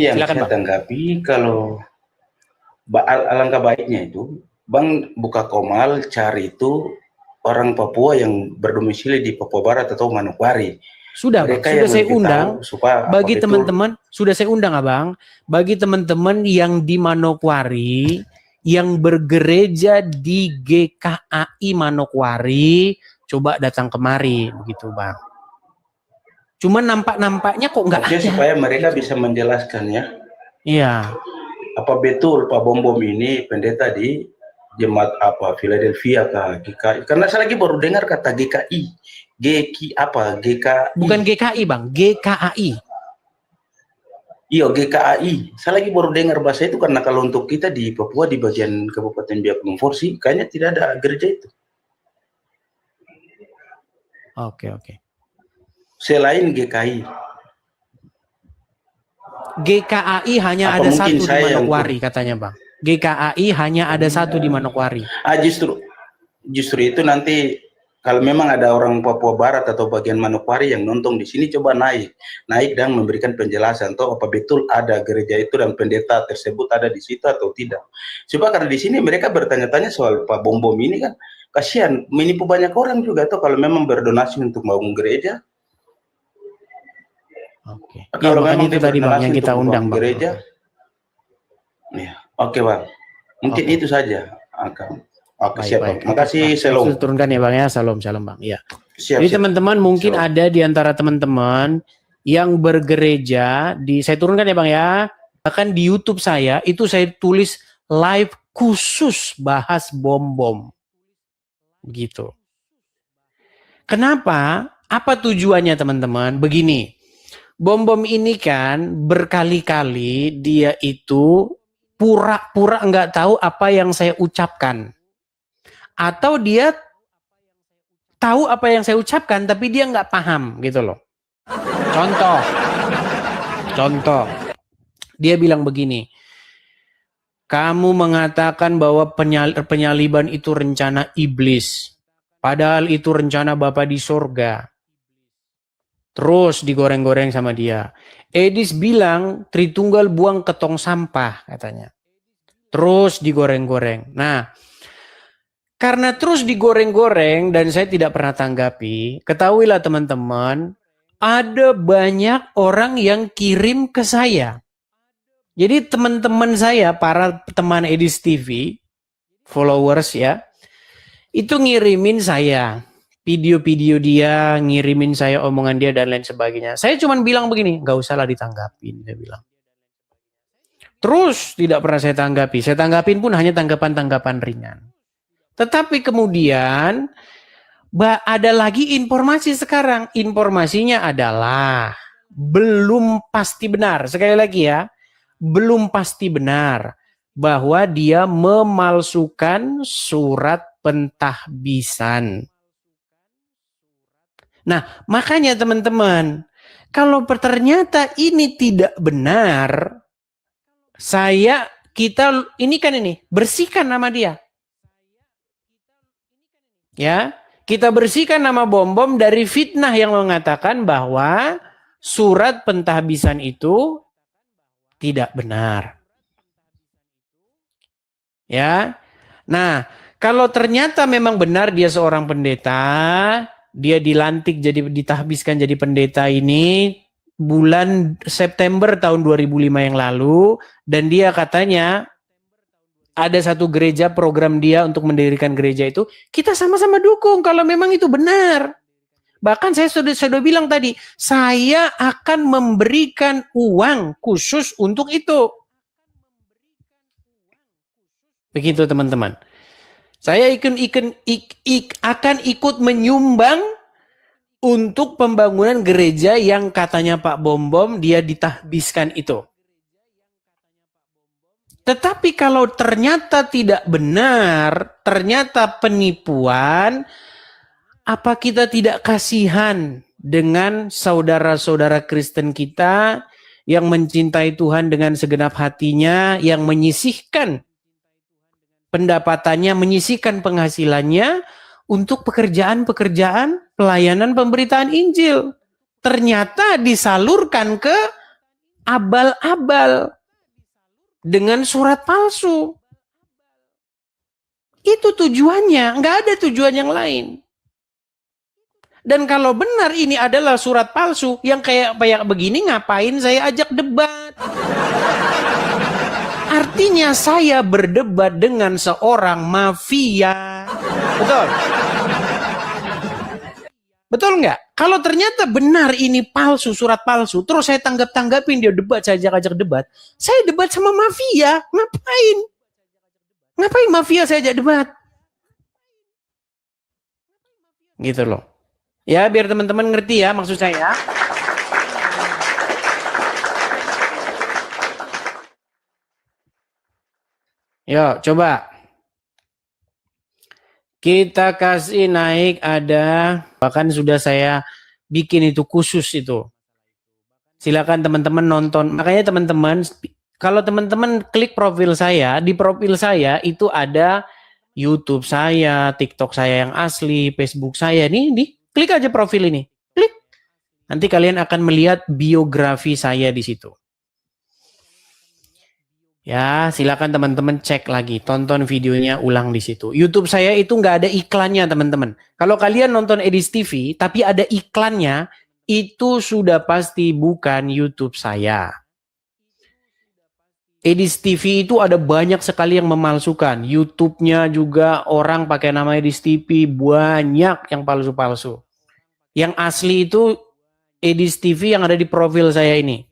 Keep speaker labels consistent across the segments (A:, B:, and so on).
A: Yang
B: Silakan
A: saya
B: Bang.
A: tanggapi kalau alangkah baiknya itu Bang buka komal cari itu orang Papua yang berdomisili di Papua Barat atau Manokwari.
B: Sudah Bang,
A: Mereka
B: sudah
A: yang
B: saya
A: lebih
B: undang.
A: tahu supaya
B: Bagi
A: apa betul.
B: teman-teman, sudah saya undang Abang. Bagi teman-teman yang di Manokwari, yang bergereja di GKAI Manokwari, coba datang kemari, begitu Bang. Cuman nampak-nampaknya kok nggak ada.
A: Supaya mereka
B: gitu.
A: bisa menjelaskan ya.
B: Iya.
A: Apa betul Pak Bom Bom ini pendeta di jemaat apa Philadelphia kah GKI? Karena saya lagi baru dengar kata GKI. GKI.
B: Bukan GKI Bang, GKAI.
A: Iya GKAI. Saya lagi baru dengar bahasa itu karena kalau untuk kita di Papua di bagian Kabupaten Biak Numfor sih kayaknya tidak ada gereja itu.
B: Oke.
A: Selain GKI.
B: GKAI hanya ada satu di Manokwari katanya Bang. GKAI hanya ada satu di Manokwari.
A: Justru itu nanti kalau memang ada orang Papua Barat atau bagian Manokwari yang nonton di sini coba naik dan memberikan penjelasan atau apa betul ada gereja itu dan pendeta tersebut ada di situ atau tidak. Coba karena di sini mereka bertanya-tanya soal Pak Bom Bom ini kan kasihan menipu banyak orang juga tuh kalau memang berdonasi untuk bangun gereja.
B: Oke.
A: Kalau
B: ya,
A: memang
B: itu tadi Bang yang kita undang Bang.
A: Gereja. Ya, oke Bang. Mungkin itu saja. Oke, siap Bang. Makasih, Shalom.
B: Turunkan ya Bang ya, Shalom Bang. Ya.
A: Siap,
B: jadi teman-teman mungkin ada di antara teman-teman yang bergereja di, saya turunkan ya Bang ya. Bahkan di YouTube saya itu saya tulis live khusus bahas bom-bom. Gitu. Kenapa? Apa tujuannya teman-teman? Begini. Bom-bom ini kan berkali-kali dia itu pura-pura nggak tahu apa yang saya ucapkan. Atau dia tahu apa yang saya ucapkan tapi dia nggak paham gitu loh. Contoh. Dia bilang begini. Kamu mengatakan bahwa penyaliban itu rencana iblis. Padahal itu rencana Bapa di surga. Terus digoreng-goreng sama dia. Edis bilang Tritunggal buang ke tong sampah katanya. Terus digoreng-goreng. Nah, karena terus digoreng-goreng dan saya tidak pernah tanggapi, ketahuilah teman-teman, ada banyak orang yang kirim ke saya. Jadi teman-teman saya, para teman Edis TV, followers ya, itu ngirimin saya video-video dia, ngirimin saya omongan dia dan lain sebagainya. Saya cuma bilang begini, nggak usahlah ditanggapin, saya bilang. Terus tidak pernah saya tanggapi. Saya tanggapin pun hanya tanggapan-tanggapan ringan. Tetapi kemudian ada lagi informasi sekarang. Informasinya adalah belum pasti benar. Sekali lagi ya, belum pasti benar bahwa dia memalsukan surat pentahbisan. Nah, makanya teman-teman, kalau ternyata ini tidak benar, bersihkan nama dia. Ya, kita bersihkan nama bom-bom dari fitnah yang mengatakan bahwa surat pentahbisan itu tidak benar. Ya. Nah, kalau ternyata memang benar dia seorang pendeta, dia dilantik ditahbiskan jadi pendeta ini bulan September tahun 2005 yang lalu, dan dia katanya ada satu gereja program dia untuk mendirikan gereja itu, kita sama-sama dukung kalau memang itu benar. Bahkan saya sudah bilang tadi, saya akan memberikan uang khusus untuk itu. Begitu teman-teman. Saya akan ikut menyumbang untuk pembangunan gereja yang katanya Pak Bom-Bom dia ditahbiskan itu. Tetapi kalau ternyata tidak benar, ternyata penipuan, apa kita tidak kasihan dengan saudara-saudara Kristen kita yang mencintai Tuhan dengan segenap hatinya, yang menyisihkan pendapatannya, menyisihkan penghasilannya untuk pekerjaan-pekerjaan pelayanan pemberitaan Injil. Ternyata disalurkan ke abal-abal dengan surat palsu. Itu tujuannya, nggak ada tujuan yang lain. Dan kalau benar ini adalah surat palsu, yang kayak begini ngapain saya ajak debat? Artinya saya berdebat dengan seorang mafia. Betul? Betul nggak? Kalau ternyata benar ini palsu, surat palsu, terus saya tanggapin dia debat, saya ajak debat, saya debat sama mafia. Ngapain? Ngapain mafia saya ajak debat? Gitu loh. Ya, biar teman-teman ngerti ya maksud saya. Yuk, coba. Kita kasih naik ada, bahkan sudah saya bikin itu khusus itu. Silakan teman-teman nonton. Makanya teman-teman, kalau teman-teman klik profil saya, di profil saya itu ada YouTube saya, TikTok saya yang asli, Facebook saya. Nih, klik aja profil ini. Klik. Nanti kalian akan melihat biografi saya di situ. Ya, silakan teman-teman cek lagi, tonton videonya ulang di situ. YouTube saya itu nggak ada iklannya, teman-teman. Kalau kalian nonton Edis TV, tapi ada iklannya, itu sudah pasti bukan YouTube saya. Edis TV itu ada banyak sekali yang memalsukan. YouTube-nya juga orang pakai nama Edis TV, banyak yang palsu-palsu. Yang asli itu Edis TV yang ada di profil saya ini.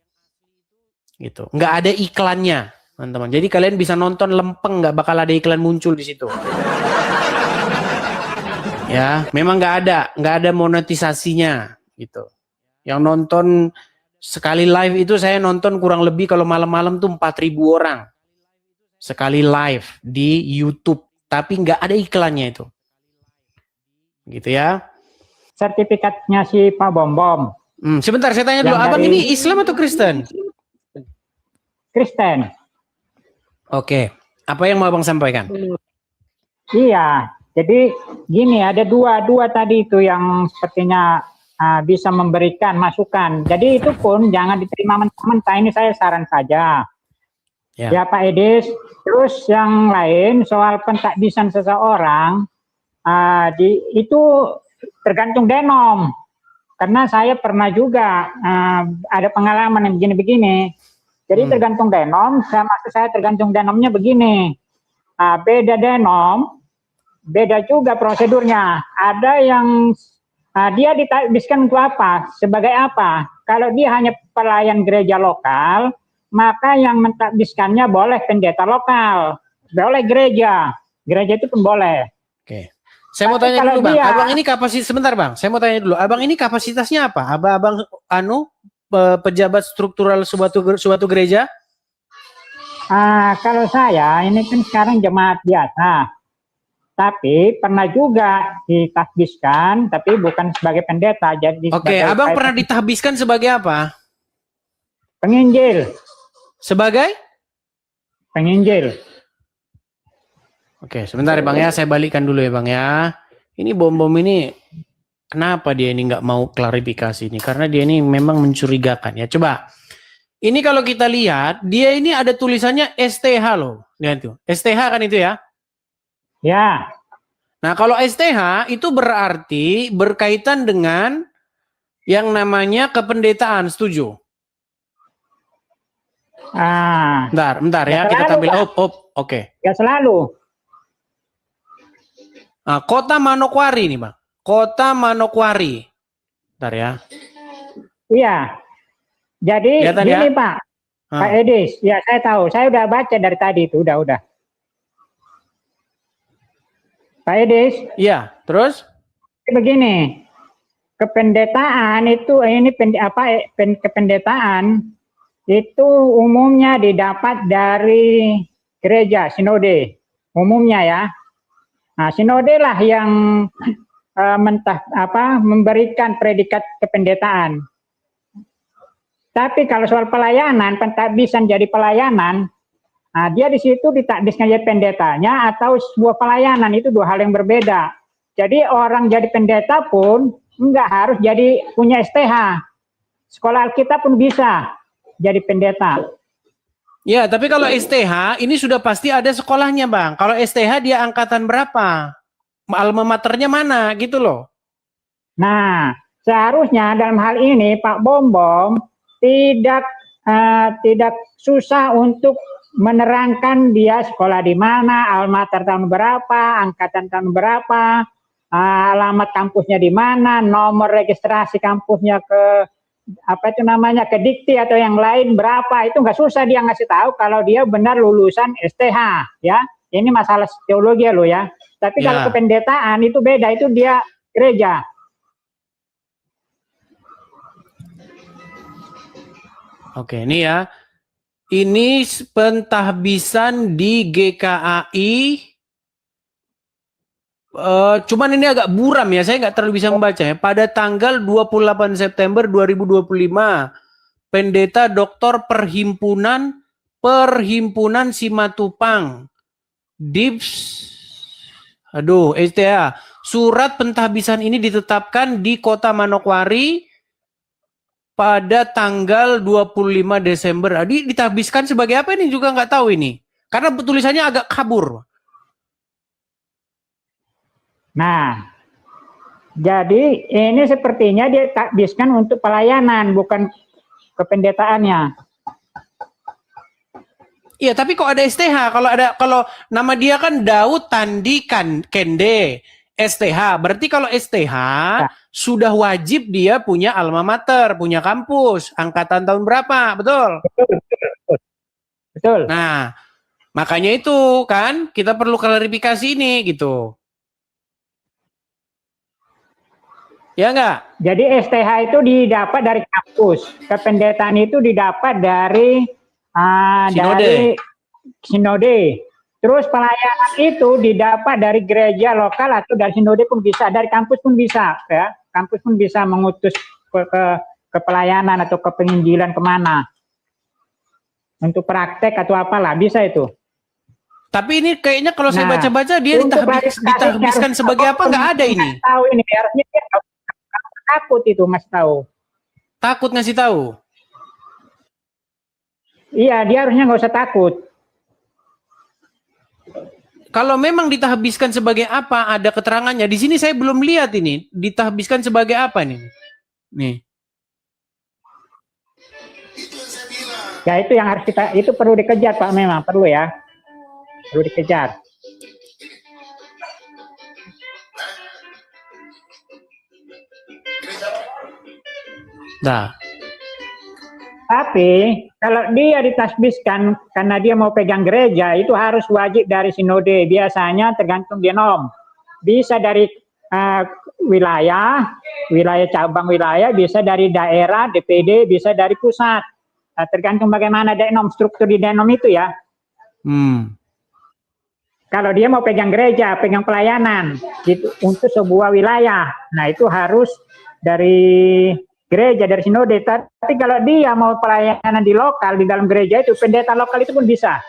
B: Gitu. Nggak ada iklannya. Teman-teman, jadi kalian bisa nonton lempeng, nggak bakal ada iklan muncul di situ. Ya, memang nggak ada monetisasinya gitu. Yang nonton sekali live itu saya nonton kurang lebih kalau malam-malam tuh 4.000 orang sekali live di YouTube, tapi nggak ada iklannya itu, gitu ya.
C: Sertifikatnya si Pak Bom Bom.
B: Sebentar, saya tanya dulu, abang ini Islam atau Kristen?
C: Kristen.
B: Oke, apa yang mau abang sampaikan?
C: Iya, jadi gini, ada dua tadi itu yang sepertinya bisa memberikan masukan. Jadi itu pun jangan diterima mentah-mentah. Ini saya saran saja. Ya Pak Edis. Terus yang lain soal pentakbisan seseorang, itu tergantung denom. Karena saya pernah juga ada pengalaman yang begini-begini. Jadi tergantung denom, maksud saya tergantung denomnya begini. Beda denom, beda juga prosedurnya. Ada yang dia ditakbiskan untuk apa? Sebagai apa? Kalau dia hanya pelayan gereja lokal, maka yang mentakbiskannya boleh pendeta lokal, boleh gereja. Gereja itu pun boleh.
B: Oke. Saya mau tanya dulu, Bang. Abang ini kapasitas, sebentar Bang. Saya mau tanya dulu. Abang ini kapasitasnya apa? Abang pejabat struktural suatu gereja?
C: Kalau saya ini kan sekarang jemaat biasa, tapi pernah juga ditahbiskan, tapi bukan sebagai pendeta. Jadi
B: Oke, abang pernah ditahbiskan sebagai apa?
C: Penginjil.
B: Sebagai?
C: Penginjil.
B: Oke, sebentar ya Bang ya, saya balikkan dulu ya Bang ya. Ini bom-bom ini kenapa dia ini nggak mau klarifikasi ini? Karena dia ini memang mencurigakan ya. Coba, ini kalau kita lihat, dia ini ada tulisannya STH loh. Lihat tuh, STH kan itu ya?
C: Ya.
B: Nah kalau STH itu berarti berkaitan dengan yang namanya kependetaan, setuju? Bentar ya, kita tampil. Oke.
C: Ya selalu.
B: Nah, Kota Manokwari nih Bang. Kota Manokwari. Bentar ya.
C: Iya. Jadi gini Pak. Pak Edis, ya saya tahu. Saya udah baca dari tadi itu, udah. Pak Edis.
B: Iya, terus?
C: Begini. Kependetaan itu kependetaan itu umumnya didapat dari gereja sinode. Umumnya ya. Nah, sinode lah yang memberikan predikat kependetaan. Tapi kalau soal pelayanan, pentakbisan jadi pelayanan, dia di situ ditakbiskan jadi pendetanya atau sebuah pelayanan, itu dua hal yang berbeda. Jadi orang jadi pendeta pun enggak harus jadi punya STH. Sekolah Alkitab pun bisa. jadi pendeta.
B: Ya, tapi kalau STH ini sudah pasti ada sekolahnya, Bang. Kalau STH dia angkatan berapa? Alma maternya mana gitu loh.
C: Nah, seharusnya dalam hal ini Pak Bombom tidak susah untuk menerangkan dia sekolah di mana, alma mater tahun berapa, angkatan tahun berapa, alamat kampusnya di mana, nomor registrasi kampusnya ke ke Dikti atau yang lain berapa. Itu nggak susah dia ngasih tahu kalau dia benar lulusan STH, ya. Ini masalah teologi loh ya. Tapi kalau kependetaan itu beda, itu dia gereja.
B: Oke, ini ya. Ini pentahbisan di GKAI. Cuman ini agak buram ya, saya nggak terlalu bisa membaca ya. Pada tanggal 28 September 2025, Pendeta Doktor Perhimpunan Simatupang, DIPS, STA. Surat pentahbisan ini ditetapkan di Kota Manokwari pada tanggal 25 Desember. Ditahbiskan sebagai apa ini juga nggak tahu ini. Karena tulisannya agak kabur.
C: Nah, jadi ini sepertinya dia tahbiskan untuk pelayanan, bukan kependetaannya.
B: Iya, tapi kok ada STH? Kalau nama dia kan Daud Tandi Kende, STH. Berarti kalau STH sudah wajib dia punya alma mater, punya kampus, angkatan tahun berapa, betul?
C: Betul.
B: Nah, makanya itu kan kita perlu klarifikasi ini gitu. Ya enggak?
C: Jadi STH itu didapat dari kampus, kependetaan itu didapat dari sinode. Terus pelayanan itu didapat dari gereja lokal atau dari sinode pun bisa, dari kampus pun bisa, ya. Kampus pun bisa mengutus ke pelayanan atau ke penginjilan kemana, untuk praktek atau apalah, bisa itu.
B: Tapi ini kayaknya kalau saya baca-baca dia ditahbiskan sebagai apa, nggak ada ini.
C: Tahu ini, harusnya dia takut itu, Mas tahu.
B: Takut ngasih tahu.
C: Iya, dia harusnya nggak usah takut.
B: Kalau memang ditahbiskan sebagai apa, ada keterangannya. Di sini saya belum lihat ini. Ditahbiskan sebagai apa nih? Nih.
C: Ya itu yang harus itu perlu dikejar Pak, memang perlu ya. Perlu dikejar.
B: Nah.
C: Tapi kalau dia ditasbiskan karena dia mau pegang gereja, itu harus wajib dari sinode. Biasanya tergantung genom. Bisa dari wilayah cabang wilayah, bisa dari daerah, DPD, bisa dari pusat. Tergantung bagaimana denom, struktur di denom itu ya. Kalau dia mau pegang gereja, pegang pelayanan gitu, untuk sebuah wilayah, nah itu harus dari gereja, dari sinode. Tapi kalau dia mau pelayanan di lokal, di dalam gereja itu, pendeta lokal itu pun bisa.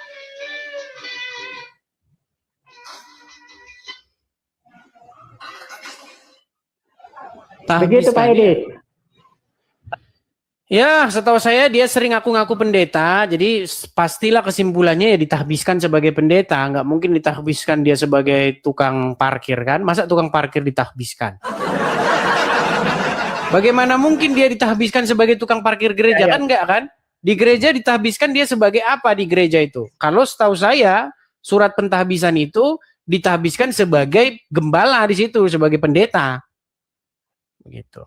C: Begitu Pak Edi.
B: Ya, setahu saya dia sering ngaku-ngaku pendeta, jadi pastilah kesimpulannya ya ditahbiskan sebagai pendeta. Nggak mungkin ditahbiskan dia sebagai tukang parkir kan? Masa tukang parkir ditahbiskan? Bagaimana mungkin dia ditahbiskan sebagai tukang parkir gereja? Kan enggak kan? Di gereja ditahbiskan dia sebagai apa di gereja itu? Kalau setahu saya, surat pentahbisan itu ditahbiskan sebagai gembala di situ, sebagai pendeta. Begitu.